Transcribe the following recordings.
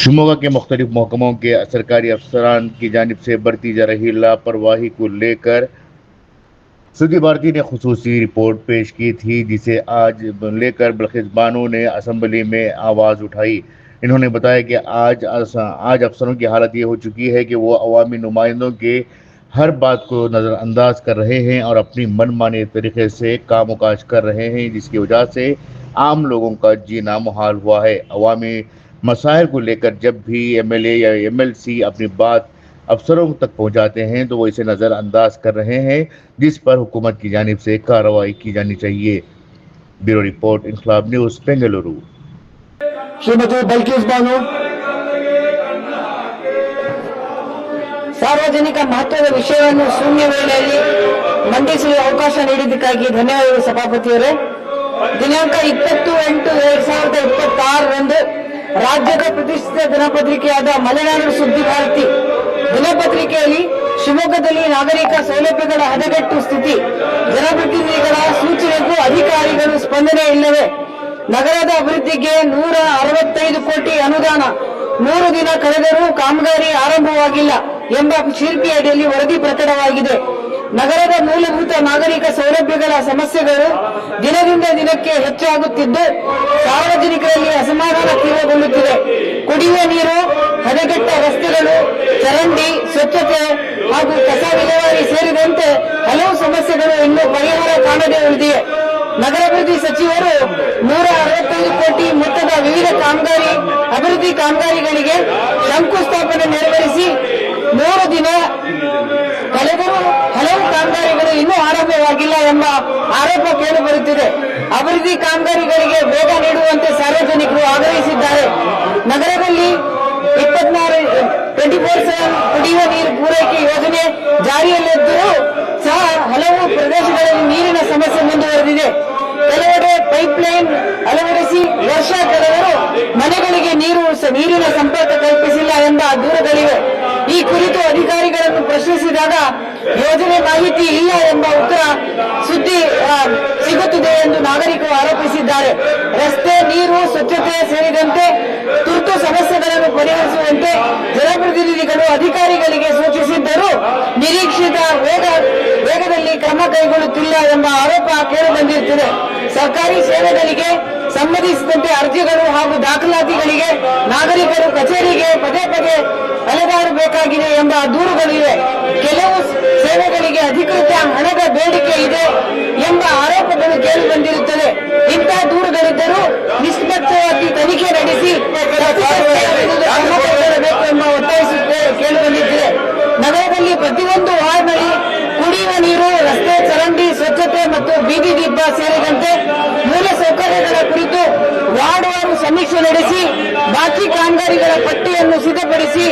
शिमोगा के मुख्तलिफ महकमों के सरकारी अफसरान की जानिब से बरती जा रही लापरवाही को लेकर सुधी भारती ने खुसूसी रिपोर्ट पेश की थी, जिसे आज लेकर बल्किस बानो ने असम्बली में आवाज़ उठाई। इन्होंने बताया कि आज अफसरों की हालत ये हो चुकी है कि वो अवामी नुमाइंदों के हर बात को नज़रअंदाज कर रहे हैं और अपनी मनमाने तरीके से कामकाज कर रहे हैं, जिसकी वजह से आम लोगों का जीना मुहाल हुआ है। अवामी मसाइल को लेकर जब भी एमएलए या एमएलसी अपनी बात अफसरों तक पहुंचाते हैं तो वो इसे नज़रअंदाज कर रहे हैं, जिस पर हुकूमत की जानिब से कार्रवाई की जानी चाहिए। ब्यूरो रिपोर्ट, इनकलाब न्यूज़, बेंगलुरु। श्रीमती बल्किस बानो ಸಾರ್ವಜನಿಕ ಮಹತ್ವದ ವಿಷಯವನ್ನು ಶೂನ್ಯ ವೇಳೆಯಲ್ಲಿ ಮಂಡಿಸಲು ಅವಕಾಶ ನೀಡಿದ್ದಕ್ಕಾಗಿ ಧನ್ಯವಾದಗಳು ಸಭಾಪತಿಯವರೇ. ದಿನಾಂಕ 20/8/2026ರಂದು ರಾಜ್ಯದ ಪ್ರತಿಷ್ಠಿತ ದಿನಪತ್ರಿಕೆಯಾದ ಮಲೆನಾಡು ಸುದ್ದಿ ಭಾರತಿ ದಿನಪತ್ರಿಕೆಯಲ್ಲಿ ಶಿವಮೊಗ್ಗದಲ್ಲಿ ನಾಗರಿಕ ಸೌಲಭ್ಯಗಳ ಹದಗೆಟ್ಟು ಸ್ಥಿತಿ, ಜನಪ್ರತಿನಿಧಿಗಳ ಸೂಚನೆಗೂ ಅಧಿಕಾರಿಗಳು ಸ್ಪಂದನೆ ಇಲ್ಲವೇ, ನಗರದ ಅಭಿವೃದ್ಧಿಗೆ 165 ಕೋಟಿ ಅನುದಾನ, 100 ದಿನ ಕಳೆದರೂ ಕಾಮಗಾರಿ ಆರಂಭವಾಗಿಲ್ಲ ಎಂಬ ಶಿಲ್ಪಿ ಅಡಿಯಲ್ಲಿ ವರದಿ ಪ್ರಕಟವಾಗಿದೆ. ನಗರದ ಮೂಲಭೂತ ನಾಗರಿಕ ಸೌಲಭ್ಯಗಳ ಸಮಸ್ಯೆಗಳು ದಿನದಿಂದ ದಿನಕ್ಕೆ ಹೆಚ್ಚಾಗುತ್ತಿದ್ದು ಸಾರ್ವಜನಿಕರಲ್ಲಿ ಅಸಮಾಧಾನ ತೀವ್ರಗೊಳ್ಳುತ್ತಿದೆ. ಕುಡಿಯುವ ನೀರು, ಹದಗೆಟ್ಟ ರಸ್ತೆಗಳು, ಚರಂಡಿ, ಸ್ವಚ್ಛತೆ ಹಾಗೂ ಕಸ ವಿಲೇವಾರಿ ಸೇರಿದಂತೆ ಹಲವು ಸಮಸ್ಯೆಗಳು ಇನ್ನೂ ಪರಿಹಾರ ಕಾಣದೇ ಉಳಿದಿವೆ. ನಗರಾಭಿವೃದ್ಧಿ ಸಚಿವರು 165 ಕೋಟಿ ಮೊತ್ತದ ವಿವಿಧ ಅಭಿವೃದ್ಧಿ ಕಾಮಗಾರಿಗಳಿಗೆ ಶಂಕುಸ್ಥಾಪನೆ ನೆರವೇರಿಸಿ 100 ದಿನ ಕಳೆದರೂ ಹಲವು ಕಾಮಗಾರಿಗಳು ಇನ್ನೂ ಆರಂಭವಾಗಿಲ್ಲ ಎಂಬ ಆರೋಪ ಕೇಳಿಬರುತ್ತಿದೆ. ಅಭಿವೃದ್ಧಿ ಕಾಮಗಾರಿಗಳಿಗೆ ವೇಗ ನೀಡುವಂತೆ ಸಾರ್ವಜನಿಕರು ಆಗ್ರಹಿಸಿದ್ದಾರೆ. ನಗರದಲ್ಲಿ 24/7 ಕುಡಿಯುವ ನೀರು ಪೂರೈಕೆ ಯೋಜನೆ ಜಾರಿಯಲ್ಲಿದ್ದರೂ ಸಹ ಹಲವು ಪ್ರದೇಶಗಳಲ್ಲಿ ನೀರಿನ ಸಮಸ್ಯೆ ಮುಂದುವರೆದಿದೆ. ಕೆಲವೆಡೆ ಪೈಪ್ಲೈನ್ ಅಳವಡಿಸಿ ವರ್ಷ ಕಳೆದರೂ ಮನೆಗಳಿಗೆ ನೀರಿನ ಸಂಪರ್ಕ ಕಲ್ಪಿಸಿಲ್ಲ ಎಂಬ ದೂರುಗಳಿವೆ. ಈ ಕುರಿತು ಅಧಿಕಾರಿಗಳನ್ನು ಪ್ರಶ್ನಿಸಿದಾಗ ಯೋಜನೆ ಮಾಹಿತಿ ಇಲ್ಲ ಎಂಬ ಉತ್ತರ ಸಿಗುತ್ತಿದೆ ಎಂದು ನಾಗರಿಕರು ಆರೋಪಿಸಿದ್ದಾರೆ. ರಸ್ತೆ, ನೀರು, ಸ್ವಚ್ಛತೆ ಸೇರಿದಂತೆ ತುರ್ತು ಸಮಸ್ಯೆಗಳನ್ನು ಪರಿಹರಿಸುವಂತೆ ಜನಪ್ರತಿನಿಧಿಗಳು ಅಧಿಕಾರಿಗಳಿಗೆ ಸೂಚಿಸಿದ್ದರೂ ನಿರೀಕ್ಷಿತ ವೇಗದಲ್ಲಿ ಕ್ರಮ ಕೈಗೊಳ್ಳುತ್ತಿಲ್ಲ ಎಂಬ ಆರೋಪ ಕೇಳಿಬಂದಿರುತ್ತದೆ. ಸರ್ಕಾರಿ ಸೇವೆಗಳಿಗೆ ಸಂಬಂಧಿಸಿದಂತೆ ಅರ್ಜಿಗಳು ಹಾಗೂ ದಾಖಲಾತಿಗಳಿಗೆ ನಾಗರಿಕರು ಕಚೇರಿಗೆ ಪದೇ ಪದೇ ಅಲೆದಾಡಬೇಕಾಗಿದೆ ಎಂಬ ದೂರುಗಳಿವೆ. ಕೆಲವು ಸೇವೆಗಳಿಗೆ ಅಧಿಕೃತ ಹಣದ ಬೇಡಿಕೆ ಇದೆ ಎಂಬ ಆರೋಪಗಳು ಕೇಳಿಬಂದಿರುತ್ತದೆ. ಇಂತಹ ದೂರುಗಳಿದ್ದರೂ ನಿಷ್ಪಕ್ಷವಾಗಿ ತನಿಖೆ ನಡೆಸಿ ಕ್ರಮ ಕೈಗೊಳ್ಳಬೇಕು ಎಂಬ ಒತ್ತಾಯಿಸುತ್ತೆ ಕೇಳಿಬಂದಿದೆ. ನಗರದಲ್ಲಿ ಪ್ರತಿಯೊಂದು ವಾರ್ಡ್ನಲ್ಲಿ ಕುಡಿಯುವ ನೀರು, ರಸ್ತೆ, ಚರಂಡಿ, ಸ್ವಚ್ಛತೆ ಮತ್ತು ಬೀದಿ ದೀಪ ಸೇರಿದಂತೆ ಮೂಲ ಸೌಕರ್ಯಗಳ ಕುರಿತು ವಾರ್ಡ್ವಾರು ಸಮೀಕ್ಷೆ ನಡೆಸಿ ಬಾಕಿ ಕಾಮಗಾರಿಗಳ ಪಟ್ಟಿಯನ್ನು ಸಿದ್ಧಪಡಿಸಿ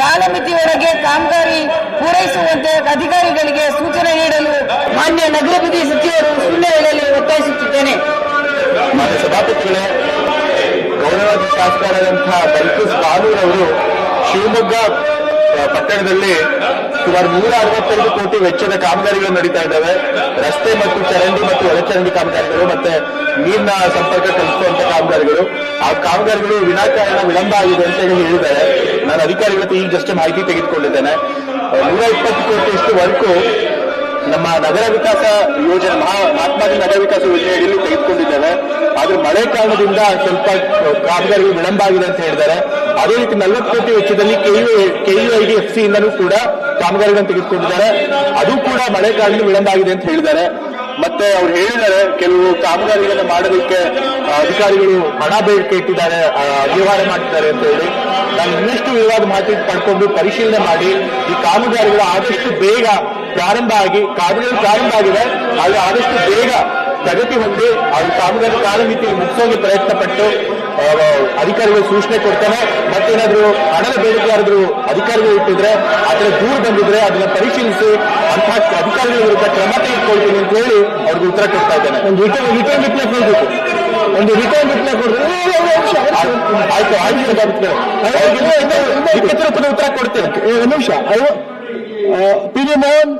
ಕಾಲಮಿತಿಯೊಳಗೆ ಕಾಮಗಾರಿ ಪೂರೈಸುವಂತೆ ಅಧಿಕಾರಿಗಳಿಗೆ ಸೂಚನೆ ನೀಡಲು ಮಾನ್ಯ ನಗರಾಭಿವೃದ್ಧಿ ಸಚಿವರು ಶೂನ್ಯ ವೇಳೆಯಲ್ಲಿ ಒತ್ತಾಯಿಸುತ್ತಿದ್ದೇನೆ. ಸಭಾಪತಿಗಳೇ, ಗೌರವಾದ ಶಾಸಕರಾದಂತಹ ಬಲ್ಕಿಸ್ ಬಾನು ಅವರು ಶಿವಮೊಗ್ಗ ಪಟ್ಟಣದಲ್ಲಿ ಸುಮಾರು 165 ಕೋಟಿ ವೆಚ್ಚದ ಕಾಮಗಾರಿಗಳು ನಡೀತಾ ಇದ್ದಾವೆ. ರಸ್ತೆ ಮತ್ತು ಚರಂಡಿ ಮತ್ತು ಒಳಚರಂಡಿ ಕಾಮಗಾರಿಗಳು ಮತ್ತೆ ನೀರಿನ ಸಂಪರ್ಕ ಕಲ್ಪಿಸುವಂತ ಕಾಮಗಾರಿಗಳು. ಆ ಕಾಮಗಾರಿಗಳು ವಿನಾಕಾರಣ ವಿಳಂಬ ಆಗಿದೆ ಅಂತ ಹೇಳಿದ್ದಾರೆ. ನಾನು ಅಧಿಕಾರಿಗಳ ಈಗ ಜಸ್ಟ್ ಮಾಹಿತಿ ತೆಗೆದುಕೊಂಡಿದ್ದೇನೆ. 120 ಕೋಟಿಯಷ್ಟು ವರ್ಕು ನಮ್ಮ ನಗರ ವಿಕಾಸ ಯೋಜನೆ, ಮಹಾತ್ಮ ಗಾಂಧಿ ನಗರ ವಿಕಾಸ ಯೋಜನೆಯಲ್ಲಿ ತೆಗೆದುಕೊಂಡಿದ್ದೇವೆ. ಆದ್ರೆ ಮಳೆ ಕಾರಣದಿಂದ ಸ್ವಲ್ಪ ಕಾಮಗಾರಿಗಳು ವಿಳಂಬ ಆಗಿದೆ ಅಂತ ಹೇಳಿದ್ದಾರೆ. ಅದೇ ರೀತಿ 40 ಕೋಟಿ ವೆಚ್ಚದಲ್ಲಿ KUIDFC ಇಂದಲೂ ಕೂಡ ಕಾಮಗಾರಿಗಳನ್ನು ತೆಗೆದುಕೊಂಡಿದ್ದಾರೆ. ಅದು ಕೂಡ ಮಳೆ ಕಾರಣದಿಂದ ವಿಳಂಬ ಆಗಿದೆ ಅಂತ ಹೇಳಿದ್ದಾರೆ. ಮತ್ತೆ ಅವ್ರು ಹೇಳಿದ್ದಾರೆ ಕೆಲವು ಕಾಮಗಾರಿಗಳನ್ನು ಮಾಡೋದಕ್ಕೆ ಅಧಿಕಾರಿಗಳು ಹಣ ಬೇಡಿಕೆ ಇಟ್ಟಿದ್ದಾರೆ, ಅವ್ಯವಹಾರ ಮಾಡ್ತಿದ್ದಾರೆ ಅಂತ ಹೇಳಿ. ನಾನು ಇನ್ನಷ್ಟು ವಿವಾದ ಮಾಹಿತಿ ಪಡ್ಕೊಂಡು ಪರಿಶೀಲನೆ ಮಾಡಿ ಈ ಕಾಮಗಾರಿಗಳು ಆದಷ್ಟು ಬೇಗ ಪ್ರಾರಂಭ ಆಗಿದೆ, ಆದರೆ ಆದಷ್ಟು ಬೇಗ ಪ್ರಗತಿ ಹೊಂದಿ ಅದು ಕಾಮಗಾರಿ ಕಾಲಮಿತಿ ಮುಗಿಸೋಕೆ ಪ್ರಯತ್ನ ಪಟ್ಟು ಅಧಿಕಾರಿಗಳು ಸೂಚನೆ ಕೊಡ್ತಾನೆ. ಮತ್ತೇನಾದ್ರೂ ಹಣದ ಬೇಡಿಕೆ ಯಾರಾದ್ರೂ ಅಧಿಕಾರಿಗಳು ಇಟ್ಟಿದ್ರೆ, ಅದರ ದೂರು ಬಂದಿದ್ರೆ ಅದನ್ನ ಪರಿಶೀಲಿಸಿ ಅಂತಹ ಅಧಿಕಾರಿಗಳ ವಿರುದ್ಧ ಕ್ರಮ ತೆಗೆದುಕೊಳ್ತೀನಿ ಅಂತ ಹೇಳಿ ಅವ್ರಿಗೆ ಉತ್ತರ ಕೊಡ್ತಾ ಇದ್ದಾನೆ. ಒಂದು ರಿಟರ್ನ್ ರಿಪ್ಲೈ ಕೊಡಬೇಕು, ಒಂದು ರಿಟರ್ನ್ ರಿಪ್ಲೈ ಕೊಡ್ತಾರೆ. ಆಯ್ತು ಲಿಖಿತ ರೂಪದ ಉತ್ತರ ಕೊಡ್ತೇನೆ. ಒಂದು ನಿಮಿಷ. P D Mohan